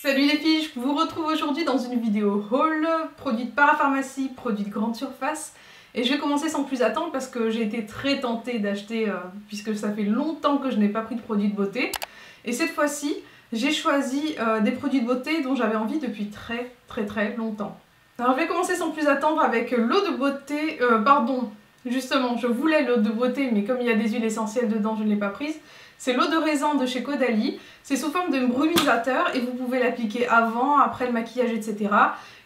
Salut les filles, je vous retrouve aujourd'hui dans une vidéo haul, produit de parapharmacie, produit de grande surface. Et je vais commencer sans plus attendre parce que j'ai été très tentée d'acheter, puisque ça fait longtemps que je n'ai pas pris de produits de beauté. Et cette fois-ci, j'ai choisi des produits de beauté dont j'avais envie depuis très longtemps. Alors je vais commencer sans plus attendre avec l'eau de beauté, justement je voulais l'eau de beauté mais comme il y a des huiles essentielles dedans je ne l'ai pas prise. C'est l'eau de raisin de chez Caudalie, c'est sous forme de brumisateur et vous pouvez l'appliquer avant, après le maquillage, etc.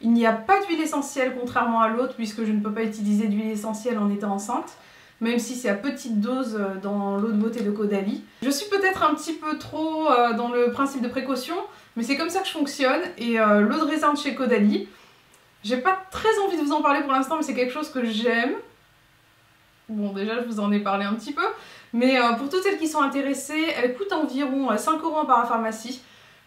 Il n'y a pas d'huile essentielle contrairement à l'autre puisque je ne peux pas utiliser d'huile essentielle en étant enceinte, même si c'est à petite dose dans l'eau de beauté de Caudalie. Je suis peut-être un petit peu trop dans le principe de précaution, mais c'est comme ça que je fonctionne et l'eau de raisin de chez Caudalie, j'ai pas très envie de vous en parler pour l'instant mais c'est quelque chose que j'aime. Bon déjà je vous en ai parlé un petit peu. Mais pour toutes celles qui sont intéressées, elle coûte environ 5 € en parapharmacie.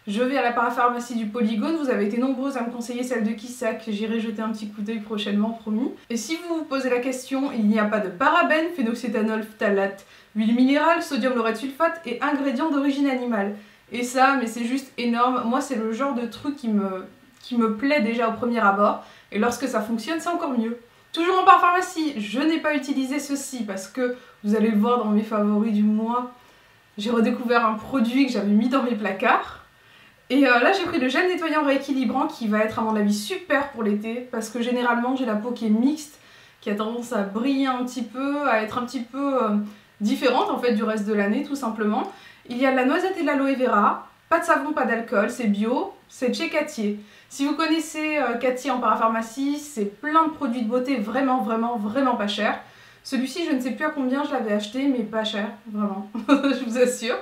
Je vais à la parapharmacie du Polygone, vous avez été nombreuses à me conseiller celle de Kissac, j'irai jeter un petit coup d'œil prochainement, promis. Et si vous vous posez la question, il n'y a pas de parabènes, phénoxéthanol, phtalate, huile minérale, sodium laureth sulfate et ingrédients d'origine animale. Et ça, mais c'est juste énorme, moi c'est le genre de truc qui me plaît déjà au premier abord, et lorsque ça fonctionne, c'est encore mieux. Toujours en parapharmacie, je n'ai pas utilisé ceci parce que, vous allez le voir dans mes favoris du mois, j'ai redécouvert un produit que j'avais mis dans mes placards. Et là j'ai pris le gel nettoyant rééquilibrant qui va être à mon avis super pour l'été parce que généralement j'ai la peau qui est mixte, qui a tendance à briller un petit peu, à être un petit peu différente en fait du reste de l'année tout simplement. Il y a de la noisette et de l'aloe vera, pas de savon, pas d'alcool, c'est bio, c'est de chez Cattier. Si vous connaissez Cattier en parapharmacie, c'est plein de produits de beauté vraiment pas chers. Celui-ci, je ne sais plus à combien je l'avais acheté, mais pas cher, vraiment, je vous assure.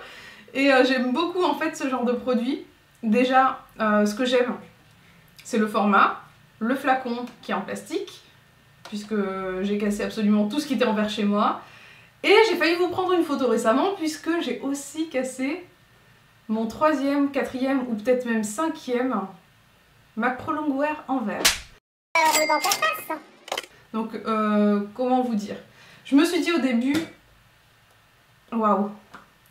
Et j'aime beaucoup en fait ce genre de produit. Déjà, ce que j'aime, c'est le format, le flacon qui est en plastique, puisque j'ai cassé absolument tout ce qui était en verre chez moi. Et j'ai failli vous prendre une photo récemment, puisque j'ai aussi cassé mon 3e, 4e ou peut-être même 5e MAC Pro Longwear en verre. Donc, comment vous dire? Je me suis dit au début, waouh,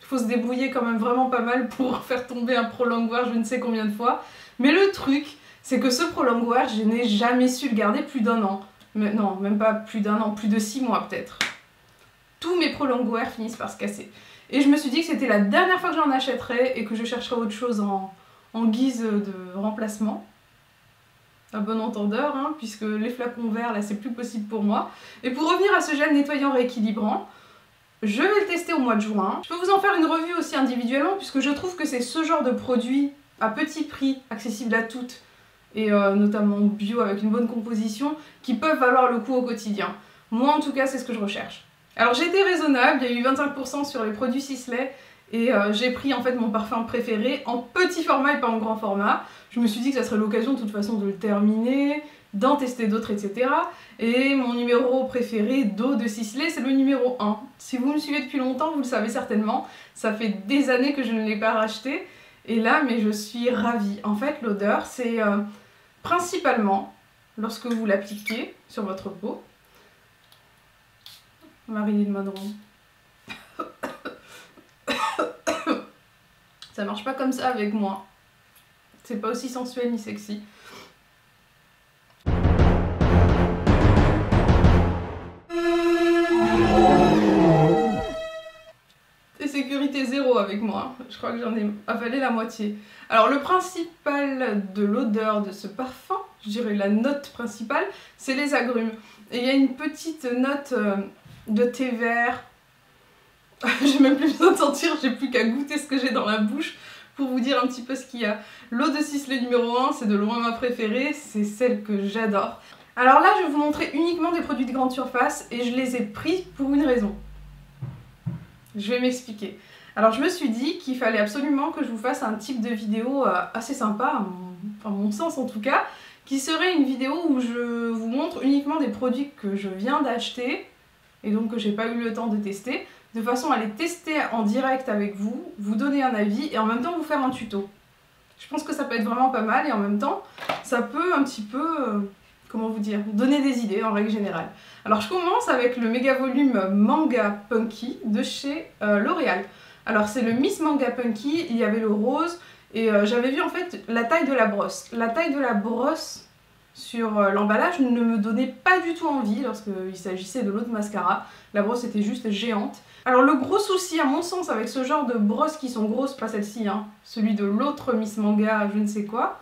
il faut se débrouiller quand même vraiment pas mal pour faire tomber un Pro Longwear je ne sais combien de fois. Mais le truc, c'est que ce Pro Longwear, je n'ai jamais su le garder plus d'1 an. Mais non, même pas plus d'1 an, plus de 6 mois peut-être. Tous mes Pro Longwear finissent par se casser. Et je me suis dit que c'était la dernière fois que j'en achèterais et que je chercherais autre chose en guise de remplacement. À bon entendeur, hein, puisque les flacons verts, là, c'est plus possible pour moi. Et pour revenir à ce gel nettoyant rééquilibrant, je vais le tester au mois de juin. Je peux vous en faire une revue aussi individuellement, puisque je trouve que c'est ce genre de produit à petit prix, accessible à toutes, et notamment bio avec une bonne composition, qui peuvent valoir le coup au quotidien. Moi, en tout cas, c'est ce que je recherche. Alors, j'ai été raisonnable, il y a eu 25% sur les produits Sisley, et j'ai pris en fait mon parfum préféré en petit format et pas en grand format. Je me suis dit que ça serait l'occasion de toute façon de le terminer, d'en tester d'autres, etc. Et mon numéro préféré d'eau de Sisley, c'est le numéro 1. Si vous me suivez depuis longtemps, vous le savez certainement. Ça fait des années que je ne l'ai pas racheté. Et là, mais je suis ravie. En fait, l'odeur, c'est principalement lorsque vous l'appliquez sur votre peau. Marilyn Monroe. Ça marche pas comme ça avec moi. C'est pas aussi sensuel ni sexy. Et sécurité zéro avec moi. Je crois que j'en ai avalé la moitié. Alors le principal de l'odeur de ce parfum, je dirais la note principale, c'est les agrumes. Et il y a une petite note de thé vert. J'ai même plus besoin de sentir, j'ai plus qu'à goûter ce que j'ai dans la bouche pour vous dire un petit peu ce qu'il y a. L'eau de Sisley numéro 1, c'est de loin ma préférée, c'est celle que j'adore. Alors là, je vais vous montrer uniquement des produits de grande surface et je les ai pris pour une raison. Je vais m'expliquer. Alors je me suis dit qu'il fallait absolument que je vous fasse un type de vidéo assez sympa, à mon sens en tout cas, qui serait une vidéo où je vous montre uniquement des produits que je viens d'acheter et donc que j'ai pas eu le temps de tester, de façon à les tester en direct avec vous, vous donner un avis et en même temps vous faire un tuto. Je pense que ça peut être vraiment pas mal et en même temps ça peut un petit peu, comment vous dire, donner des idées en règle générale. Alors je commence avec le méga volume Manga Punky de chez L'Oréal. Alors c'est le Miss Manga Punky, il y avait le rose Et j'avais vu en fait la taille de la brosse. La taille de la brosse sur l'emballage ne me donnait pas du tout envie lorsqu'il s'agissait de l'autre mascara. La brosse était juste géante. Alors le gros souci à mon sens avec ce genre de brosses qui sont grosses, pas celle-ci, hein, celui de l'autre Miss Manga je ne sais quoi,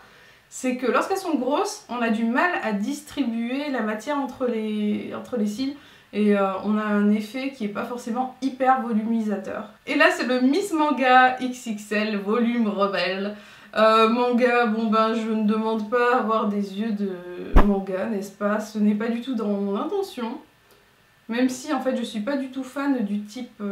c'est que lorsqu'elles sont grosses, on a du mal à distribuer la matière entre les cils et on a un effet qui n'est pas forcément hyper volumisateur. Et là c'est le Miss Manga XXL volume rebelle. Manga, bon ben je ne demande pas à avoir des yeux de manga, n'est-ce pas? Ce n'est pas du tout dans mon intention. Même si en fait je suis pas du tout fan du type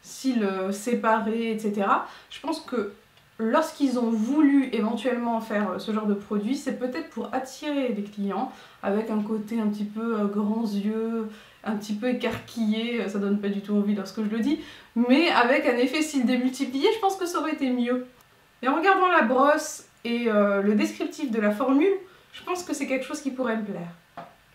cils séparés, etc. Je pense que lorsqu'ils ont voulu éventuellement faire ce genre de produit, c'est peut-être pour attirer les clients, avec un côté un petit peu grands yeux, un petit peu écarquillé, ça donne pas du tout envie lorsque je le dis, mais avec un effet cils démultiplié, je pense que ça aurait été mieux. Et en regardant la brosse et le descriptif de la formule, je pense que c'est quelque chose qui pourrait me plaire.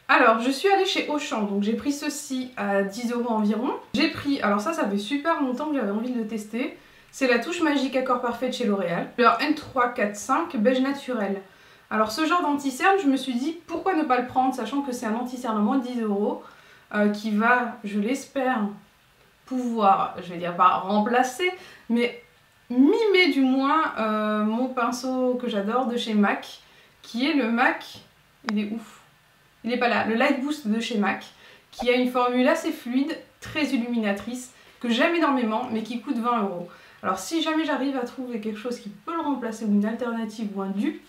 Alors, je suis allée chez Auchan, donc j'ai pris ceci à 10 € environ. J'ai pris, alors ça fait super longtemps que j'avais envie de le tester, c'est la touche magique Accord Parfait de chez L'Oréal, leur N345 beige naturel. Alors ce genre d'anti-cerne, je me suis dit pourquoi ne pas le prendre, sachant que c'est un anti-cerne à moins de 10 € qui va, je l'espère, pouvoir, je vais dire pas remplacer, mais mimer du moins mon pinceau que j'adore de chez MAC, qui est le MAC, il est ouf. Il n'est pas là, le Light Boost de chez MAC, qui a une formule assez fluide, très illuminatrice, que j'aime énormément, mais qui coûte 20 €. Alors si jamais j'arrive à trouver quelque chose qui peut le remplacer, ou une alternative, ou un dupe,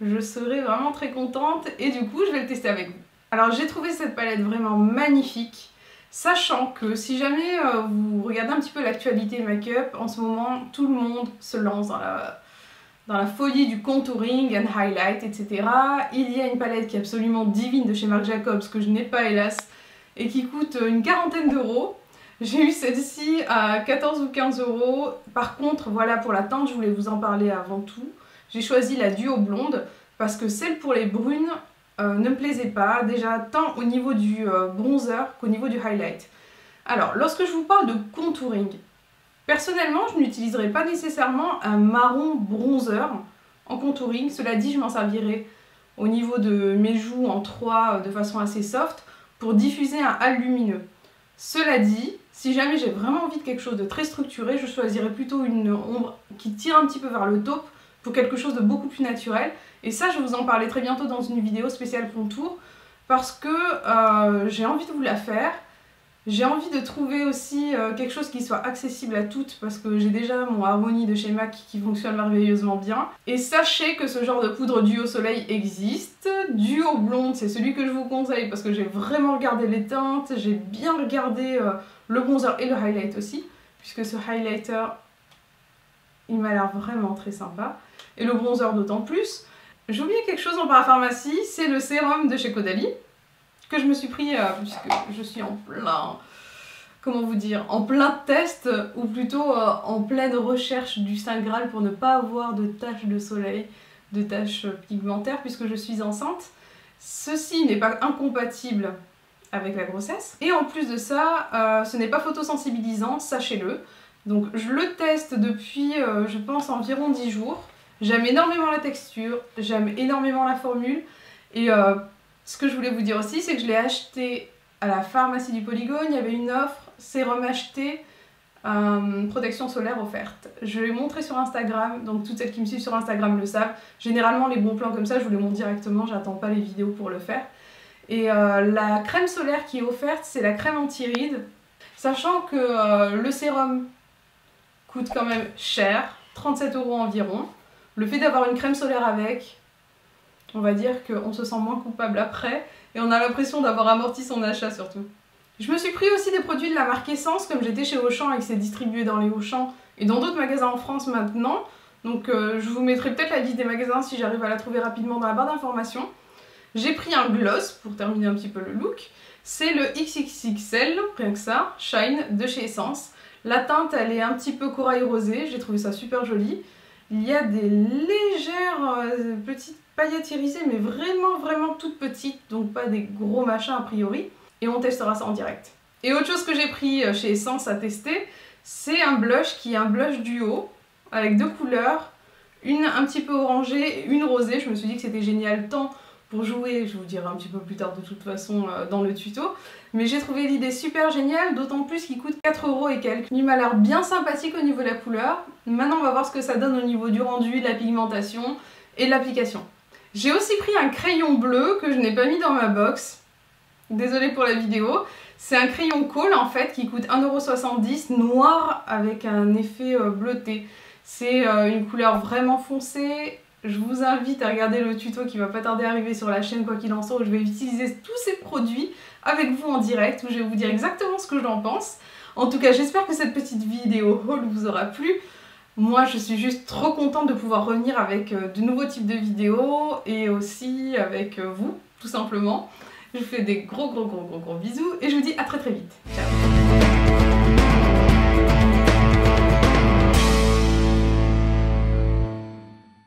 je serai vraiment très contente, et du coup je vais le tester avec vous. Alors j'ai trouvé cette palette vraiment magnifique, sachant que si jamais vous regardez un petit peu l'actualité make-up, en ce moment tout le monde se lance dans la folie du contouring and highlight, etc. Il y a une palette qui est absolument divine de chez Marc Jacobs, que je n'ai pas hélas, et qui coûte une quarantaine d'euros. J'ai eu celle-ci à 14 ou 15 €. Par contre, voilà, pour la teinte, je voulais vous en parler avant tout. J'ai choisi la Duo Blonde, parce que celle pour les brunes ne me plaisait pas, déjà tant au niveau du bronzer qu'au niveau du highlight. Alors, lorsque je vous parle de contouring, personnellement, je n'utiliserai pas nécessairement un marron bronzer en contouring. Cela dit, je m'en servirai au niveau de mes joues en 3 de façon assez soft pour diffuser un halo lumineux. Cela dit, si jamais j'ai vraiment envie de quelque chose de très structuré, je choisirai plutôt une ombre qui tire un petit peu vers le taupe pour quelque chose de beaucoup plus naturel. Et ça, je vais vous en parler très bientôt dans une vidéo spéciale contour parce que j'ai envie de vous la faire. J'ai envie de trouver aussi quelque chose qui soit accessible à toutes parce que j'ai déjà mon Harmony de chez MAC qui fonctionne merveilleusement bien. Et sachez que ce genre de poudre Duo Soleil existe. Duo Blonde, c'est celui que je vous conseille parce que j'ai vraiment regardé les teintes, j'ai bien regardé le bronzer et le highlight aussi, puisque ce highlighter, il m'a l'air vraiment très sympa. Et le bronzer d'autant plus. J'ai oublié quelque chose en parapharmacie, c'est le sérum de chez Caudalie, que je me suis pris, puisque je suis en plein, comment vous dire, en plein test, ou plutôt en pleine recherche du Saint Graal pour ne pas avoir de taches de soleil, de taches pigmentaires, puisque je suis enceinte. Ceci n'est pas incompatible avec la grossesse, et en plus de ça, ce n'est pas photosensibilisant, sachez-le. Donc je le teste depuis, je pense, environ 10 jours. J'aime énormément la texture, j'aime énormément la formule, et ce que je voulais vous dire aussi, c'est que je l'ai acheté à la pharmacie du Polygone, il y avait une offre, sérum acheté, protection solaire offerte. Je l'ai montré sur Instagram, donc toutes celles qui me suivent sur Instagram le savent. Généralement les bons plans comme ça, je vous les montre directement, j'attends pas les vidéos pour le faire. Et la crème solaire qui est offerte, c'est la crème anti-rides, sachant que le sérum coûte quand même cher, 37 € environ. Le fait d'avoir une crème solaire avec, on va dire qu'on se sent moins coupable après et on a l'impression d'avoir amorti son achat surtout. Je me suis pris aussi des produits de la marque Essence, comme j'étais chez Auchan et que c'est distribué dans les Auchan et dans d'autres magasins en France maintenant. Donc je vous mettrai peut-être la liste des magasins si j'arrive à la trouver rapidement dans la barre d'informations. J'ai pris un gloss pour terminer un petit peu le look. C'est le XXXL, rien que ça, Shine de chez Essence. La teinte elle est un petit peu corail rosé, j'ai trouvé ça super joli. Il y a des légères petites paillettes irisées, mais vraiment toutes petites, donc pas des gros machins a priori. Et on testera ça en direct. Et autre chose que j'ai pris chez Essence à tester, c'est un blush qui est un blush duo, avec deux couleurs, une un petit peu orangée, une rosée. Je me suis dit que c'était génial tant pour jouer, je vous dirai un petit peu plus tard de toute façon dans le tuto. Mais j'ai trouvé l'idée super géniale, d'autant plus qu'il coûte 4 € et quelques. Il m'a l'air bien sympathique au niveau de la couleur. Maintenant on va voir ce que ça donne au niveau du rendu, de la pigmentation et de l'application. J'ai aussi pris un crayon bleu que je n'ai pas mis dans ma box. Désolée pour la vidéo. C'est un crayon Kohl en fait qui coûte 1,70 €, noir avec un effet bleuté. C'est une couleur vraiment foncée. Je vous invite à regarder le tuto qui va pas tarder à arriver sur la chaîne quoi qu'il en soit, où je vais utiliser tous ces produits avec vous en direct, où je vais vous dire exactement ce que j'en pense. En tout cas, j'espère que cette petite vidéo haul vous aura plu. Moi, je suis juste trop contente de pouvoir revenir avec de nouveaux types de vidéos et aussi avec vous, tout simplement. Je vous fais des gros bisous et je vous dis à très vite. Ciao!